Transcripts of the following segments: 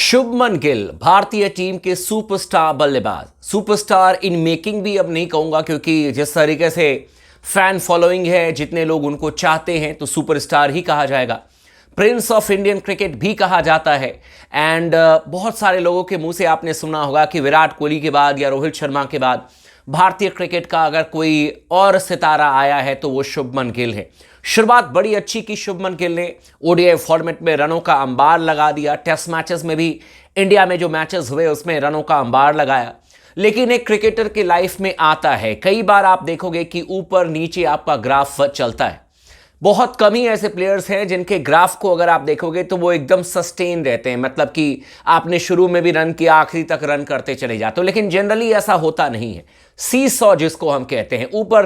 शुभमन गिल भारतीय टीम के सुपरस्टार बल्लेबाज, सुपरस्टार इन मेकिंग भी अब नहीं कहूंगा क्योंकि जिस तरीके से फैन फॉलोइंग है, जितने लोग उनको चाहते हैं तो सुपरस्टार ही कहा जाएगा। प्रिंस ऑफ इंडियन क्रिकेट भी कहा जाता है। एंड बहुत सारे लोगों के मुंह से आपने सुना होगा कि विराट कोहली के बाद या रोहित शर्मा के बाद भारतीय क्रिकेट का अगर कोई और सितारा आया है तो वो शुभमन गिल है। शुरुआत बड़ी अच्छी की शुभमन गिल ने, ओडीआई फॉर्मेट में रनों का अंबार लगा दिया। टेस्ट मैचेस में भी इंडिया में जो मैचेस हुए उसमें रनों का अंबार लगाया। लेकिन एक क्रिकेटर की लाइफ में आता है, कई बार आप देखोगे कि ऊपर नीचे आपका ग्राफ चलता है। बहुत कम ही ऐसे प्लेयर्स हैं जिनके ग्राफ को अगर आप देखोगे तो वो एकदम सस्टेन रहते हैं, मतलब कि आपने शुरू में भी रन किया, आखिरी तक रन करते चले जाते हो। लेकिन जनरली ऐसा होता नहीं है। सी सॉ जिसको हम कहते हैं, ऊपर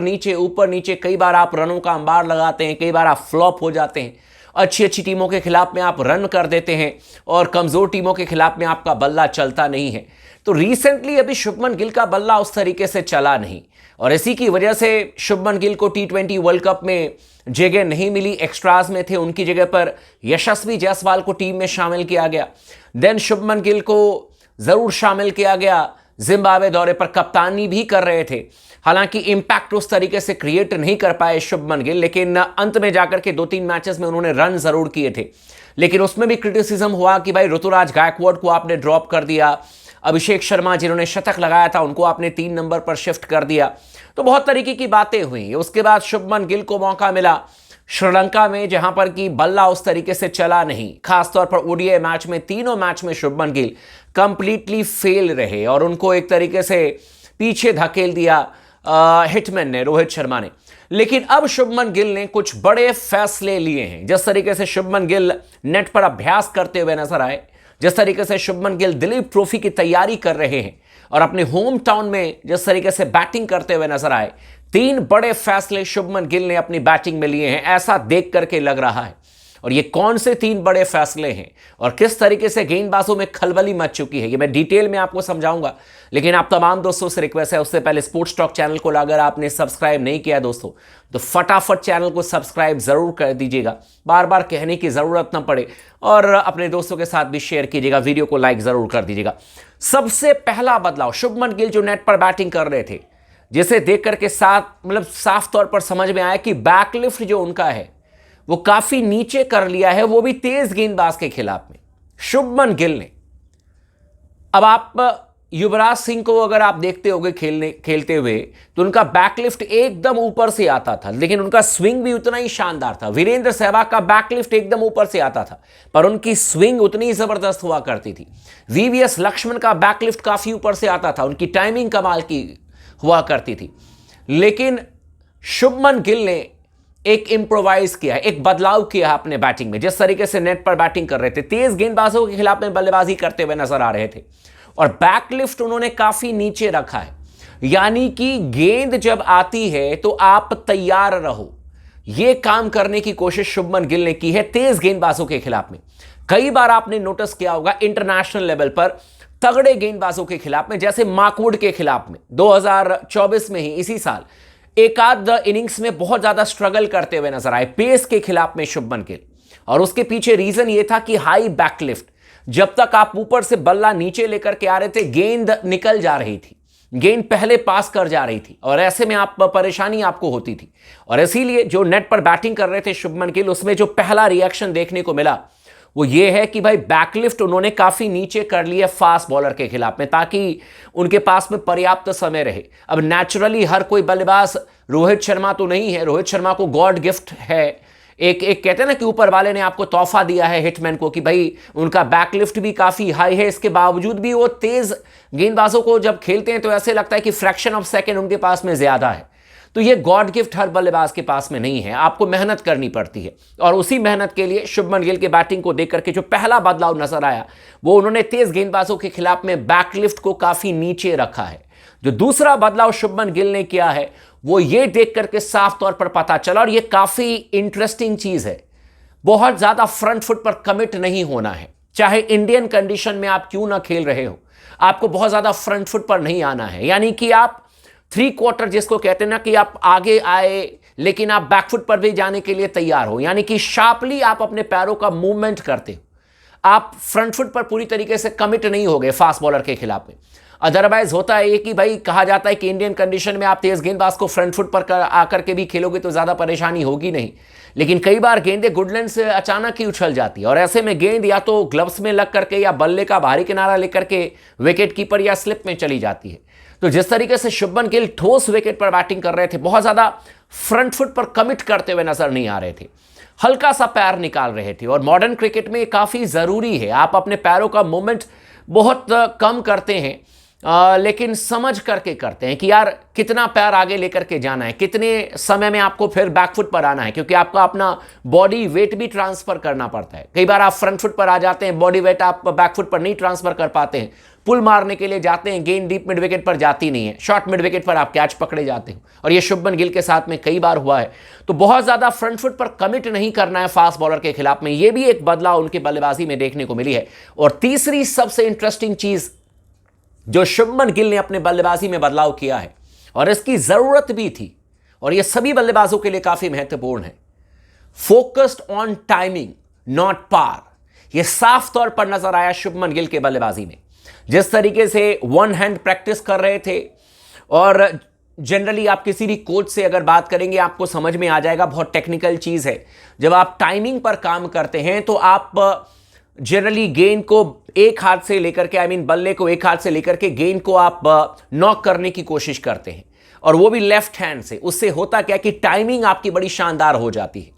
नीचे, कई बार आप रनों का अंबार लगाते हैं, कई बार आप फ्लॉप हो जाते हैं। अच्छी टीमों के खिलाफ में आप रन कर देते हैं और कमजोर टीमों के खिलाफ में आपका बल्ला चलता नहीं है। तो रिसेंटली अभी शुभमन गिल का बल्ला उस तरीके से चला नहीं और इसी की वजह से शुभमन गिल को टी20 वर्ल्ड कप में जगह नहीं मिली। एक्स्ट्राज में थे, उनकी जगह पर यशस्वी जायसवाल को टीम में शामिल किया गया। देन शुभमन गिल को जरूर शामिल किया गया, जिम्बाब्वे दौरे पर कप्तानी भी कर रहे थे। हालांकि इंपैक्ट उस तरीके से क्रिएट नहीं कर पाए शुभमन गिल, लेकिन अंत में जाकर के 2-3 मैचेस में उन्होंने रन जरूर किए थे। लेकिन उसमें भी क्रिटिसिज्म हुआ कि भाई ऋतुराज गायकवाड को आपने ड्रॉप कर दिया, अभिषेक शर्मा जिन्होंने शतक लगाया था उनको आपने 3 नंबर पर शिफ्ट कर दिया। तो बहुत तरीके की बातें हुई। उसके बाद शुभमन गिल को मौका मिला श्रीलंका में, जहां पर कि बल्ला उस तरीके से चला नहीं। खासतौर पर ओडीआई मैच में, तीनों मैच में शुभमन गिल कंप्लीटली फेल रहे और उनको एक तरीके से पीछे धकेल दिया हिटमैन ने, रोहित शर्मा ने। लेकिन अब शुभमन गिल ने कुछ बड़े फैसले लिए हैं। जिस तरीके से शुभमन गिल नेट पर अभ्यास करते हुए नजर आए, जिस तरीके से शुभमन गिल दिलीप ट्रॉफी की तैयारी कर रहे हैं और अपने होम टाउन में जिस तरीके से बैटिंग करते हुए नजर आए, 3 बड़े फैसले शुभमन गिल ने अपनी बैटिंग में लिए हैं, ऐसा देख करके लग रहा है। और ये कौन से 3 बड़े फैसले हैं और किस तरीके से गेंदबाजों में खलबली मच चुकी है, ये मैं डिटेल में आपको समझाऊंगा। लेकिन आप तमाम दोस्तों से रिक्वेस्ट है, उससे पहले स्पोर्ट्स टॉक चैनल को अगर आपने सब्सक्राइब नहीं किया दोस्तों तो फटाफट चैनल को सब्सक्राइब जरूर कर दीजिएगा, बार बार कहने की जरूरत ना पड़े। और अपने दोस्तों के साथ भी शेयर कीजिएगा, वीडियो को लाइक जरूर कर दीजिएगा। सबसे पहला बदलाव, शुभमन गिल जो नेट पर बैटिंग कर रहे थे, जिसे देख करके साफ तौर पर समझ में आया कि बैकलिफ्ट जो उनका है वो काफी नीचे कर लिया है, वो भी तेज गेंदबाज के खिलाफ में शुभमन गिल ने। अब आप युवराज सिंह को अगर आप देखते होगे खेलते हुए तो उनका बैकलिफ्ट एकदम ऊपर से आता था, लेकिन उनका स्विंग भी उतना ही शानदार था। वीरेंद्र सहवाग का बैकलिफ्ट एकदम ऊपर से आता था पर उनकी स्विंग उतनी जबरदस्त हुआ करती थी। वीवीएस लक्ष्मण का बैकलिफ्ट काफी ऊपर से आता था, उनकी टाइमिंग कमाल की हुआ करती थी। लेकिन शुभमन गिल ने एक इंप्रोवाइज किया, एक बदलाव किया अपने बैटिंग में। जिस तरीके से नेट पर बैटिंग कर रहे थे, तेज गेंदबाजों के खिलाफ में बल्लेबाजी करते हुए नजर आ रहे थे और बैकलिफ्ट उन्होंने काफी नीचे रखा है, यानी कि गेंद जब आती है तो आप तैयार रहो। यह काम करने की कोशिश शुभमन गिल ने की है तेज गेंदबाजों के खिलाफ में। कई बार आपने नोटिस किया होगा इंटरनेशनल लेवल पर तगड़े गेंदबाजों के खिलाफ में, जैसे माकवुड के खिलाफ में 2024 में ही इसी साल एक आध इनिंग्स में बहुत ज्यादा स्ट्रगल करते हुए नजर आए पेस के खिलाफ में शुभमन गिल। और उसके पीछे रीजन यह था कि हाई बैकलिफ्ट, जब तक आप ऊपर से बल्ला नीचे लेकर के आ रहे थे गेंद निकल जा रही थी, गेंद पहले पास कर जा रही थी और ऐसे में आप परेशानी आपको होती थी। और इसीलिए जो नेट पर बैटिंग कर रहे थे शुभमन गिल, उसमें जो पहला रिएक्शन देखने को मिला वो ये है कि भाई बैकलिफ्ट उन्होंने काफी नीचे कर लिया फास्ट बॉलर के खिलाफ में, ताकि उनके पास में पर्याप्त समय रहे। अब नेचुरली हर कोई बल्लेबाज रोहित शर्मा तो नहीं है, रोहित शर्मा को गॉड गिफ्ट है, एक कहते हैं ना कि ऊपर वाले ने आपको तोहफा दिया है हिटमैन को, कि भाई उनका बैकलिफ्ट भी काफी हाई है। इसके बावजूद भी वो तेज गेंदबाजों को जब खेलते हैं तो ऐसे लगता है कि फ्रैक्शन ऑफ सेकेंड उनके पास में ज्यादा है। तो ये गॉड गिफ्ट हर बल्लेबाज के पास में नहीं है, आपको मेहनत करनी पड़ती है। और उसी मेहनत के लिए शुभमन गिल के बैटिंग को देख करके जो पहला बदलाव नजर आया वो उन्होंने तेज गेंदबाजों के खिलाफ में बैकलिफ्ट को काफी नीचे रखा है। जो दूसरा बदलाव शुभमन गिल ने किया है वो ये देख करके साफ तौर पर पता चला, और ये काफी इंटरेस्टिंग चीज है, बहुत ज्यादा फ्रंट फुट पर कमिट नहीं होना है। चाहे इंडियन कंडीशन में आप क्यों ना खेल रहे हो, आपको बहुत ज्यादा फ्रंट फुट पर नहीं आना है। यानी कि आप 3/4 जिसको कहते हैं ना कि आप आगे आए लेकिन आप बैकफुट पर भी जाने के लिए तैयार हो, यानी कि शार्पली आप अपने पैरों का मूवमेंट करते हो। आप फ्रंट फुट पर पूरी तरीके से कमिट नहीं हो गए फास्ट बॉलर के खिलाफ में। अदरवाइज होता है ये कि भाई कहा जाता है कि इंडियन कंडीशन में आप तेज गेंदबाज को फ्रंट फुट पर आकर के भी खेलोगे तो ज्यादा परेशानी होगी नहीं, लेकिन कई बार गेंदें गुड लेंथ से अचानक ही उछल जाती है और ऐसे में गेंद या तो ग्लव्स में लग करके या बल्ले का बाहरी किनारा लेकर के विकेट कीपर या स्लिप में चली जाती है। तो जिस तरीके से शुभमन गिल ठोस विकेट पर बैटिंग कर रहे थे, बहुत ज्यादा फ्रंट फुट पर कमिट करते हुए नजर नहीं आ रहे थे, हल्का सा पैर निकाल रहे थे। और मॉडर्न क्रिकेट में काफी जरूरी है, आप अपने पैरों का मूवमेंट बहुत कम करते हैं लेकिन समझ करके करते हैं कि यार कितना पैर आगे लेकर के जाना है, कितने समय में आपको फिर बैकफुट पर आना है, क्योंकि आपका अपना बॉडी वेट भी ट्रांसफर करना पड़ता है। कई बार आप फ्रंट फुट पर आ जाते हैं, बॉडी वेट आप बैकफुट पर नहीं ट्रांसफर कर पाते हैं, पुल मारने के लिए जाते हैं, गेंद डीप मिड विकेट पर जाती नहीं है, शॉर्ट मिड विकेट पर आप कैच पकड़े जाते हैं, और ये शुभमन गिल के साथ में कई बार हुआ है। तो बहुत ज्यादा फ्रंट फुट पर कमिट नहीं करना है फास्ट बॉलर के खिलाफ में, ये भी एक बदलाव उनकी बल्लेबाजी में देखने को मिली है। और तीसरी सबसे इंटरेस्टिंग चीज जो शुभमन गिल ने अपने बल्लेबाजी में बदलाव किया है, और इसकी जरूरत भी थी और यह सभी बल्लेबाजों के लिए काफी महत्वपूर्ण है, फोकस्ड ऑन टाइमिंग नॉट पार। यह साफ तौर पर नजर आया शुभमन गिल के बल्लेबाजी में, जिस तरीके से वन हैंड प्रैक्टिस कर रहे थे। और जनरली आप किसी भी कोच से अगर बात करेंगे आपको समझ में आ जाएगा, बहुत टेक्निकल चीज है। जब आप टाइमिंग पर काम करते हैं तो आप जनरली गेंद को एक हाथ से लेकर के बल्ले को एक हाथ से लेकर के गेंद को आप नॉक करने की कोशिश करते हैं, और वो भी लेफ्ट हैंड से। उससे होता क्या कि टाइमिंग आपकी बड़ी शानदार हो जाती है।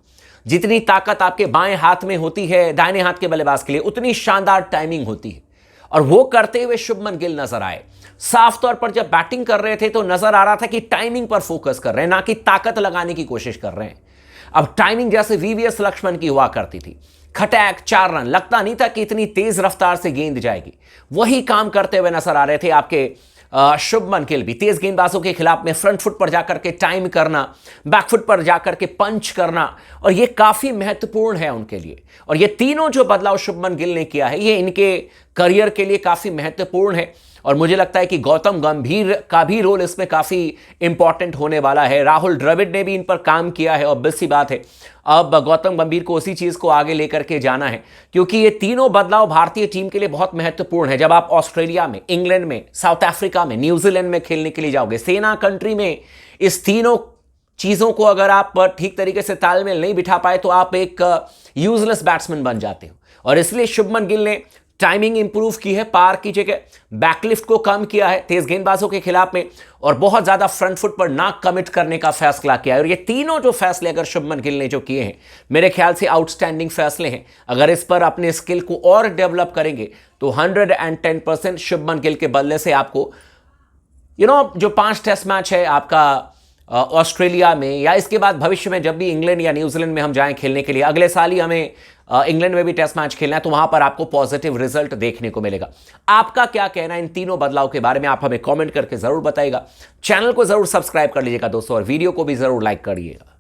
जितनी ताकत आपके बाएं हाथ में होती है दाहिने हाथ के बल्लेबाज के लिए, उतनी शानदार टाइमिंग होती है। और वो करते हुए शुभमन गिल नजर आए। साफ तौर पर जब बैटिंग कर रहे थे तो नजर आ रहा था कि टाइमिंग पर फोकस कर रहे हैं, ना कि ताकत लगाने की कोशिश कर रहे हैं। अब टाइमिंग जैसे वीवीएस लक्ष्मण की हुआ करती थी, खटैक 4 रन, लगता नहीं था कि इतनी तेज रफ्तार से गेंद जाएगी, वही काम करते हुए नजर आ रहे थे आपके शुभमन गिल भी। तेज गेंदबाजों के खिलाफ में फ्रंट फुट पर जाकर के टाइम करना, बैक फुट पर जाकर के पंच करना, और ये काफी महत्वपूर्ण है उनके लिए। और ये तीनों जो बदलाव शुभमन गिल ने किया है, ये इनके करियर के लिए काफी महत्वपूर्ण है। और मुझे लगता है कि गौतम गंभीर का भी रोल इसमें काफी इंपॉर्टेंट होने वाला है। राहुल द्रविड़ ने भी इन पर काम किया है, ऑब्वियस सी बात है अब गौतम गंभीर को उसी चीज को आगे लेकर के जाना है, क्योंकि ये तीनों बदलाव भारतीय टीम के लिए बहुत महत्वपूर्ण है। जब आप ऑस्ट्रेलिया में, इंग्लैंड में, साउथ अफ्रीका में, न्यूजीलैंड में खेलने के लिए जाओगे, सेना कंट्री में, इस तीनों चीजों को अगर आप ठीक तरीके से तालमेल नहीं बिठा पाए तो आप एक यूजलेस बैट्समैन बन जाते हो। और इसलिए शुभमन गिल ने टाइमिंग इंप्रूव की है, पार की जगह बैकलिफ्ट को कम किया है तेज गेंदबाजों के खिलाफ में, और बहुत ज्यादा फ्रंट फुट पर ना कमिट करने का फैसला किया है। और ये तीनों जो फैसले अगर शुभमन गिल ने जो किए हैं, मेरे ख्याल से आउटस्टैंडिंग फैसले हैं। अगर इस पर अपने स्किल को और डेवलप करेंगे तो 110% शुभमन गिल के बल्ले से आपको जो 5 टेस्ट मैच है आपका ऑस्ट्रेलिया में, या इसके बाद भविष्य में जब भी इंग्लैंड या न्यूजीलैंड में हम जाएं खेलने के लिए, अगले साल ही हमें इंग्लैंड में भी टेस्ट मैच खेलना है, तो वहां पर आपको पॉजिटिव रिजल्ट देखने को मिलेगा। आपका क्या कहना है इन तीनों बदलाव के बारे में, आप हमें कमेंट करके जरूर बताइएगा। चैनल को जरूर सब्सक्राइब कर लीजिएगा दोस्तों, और वीडियो को भी जरूर लाइक करिएगा।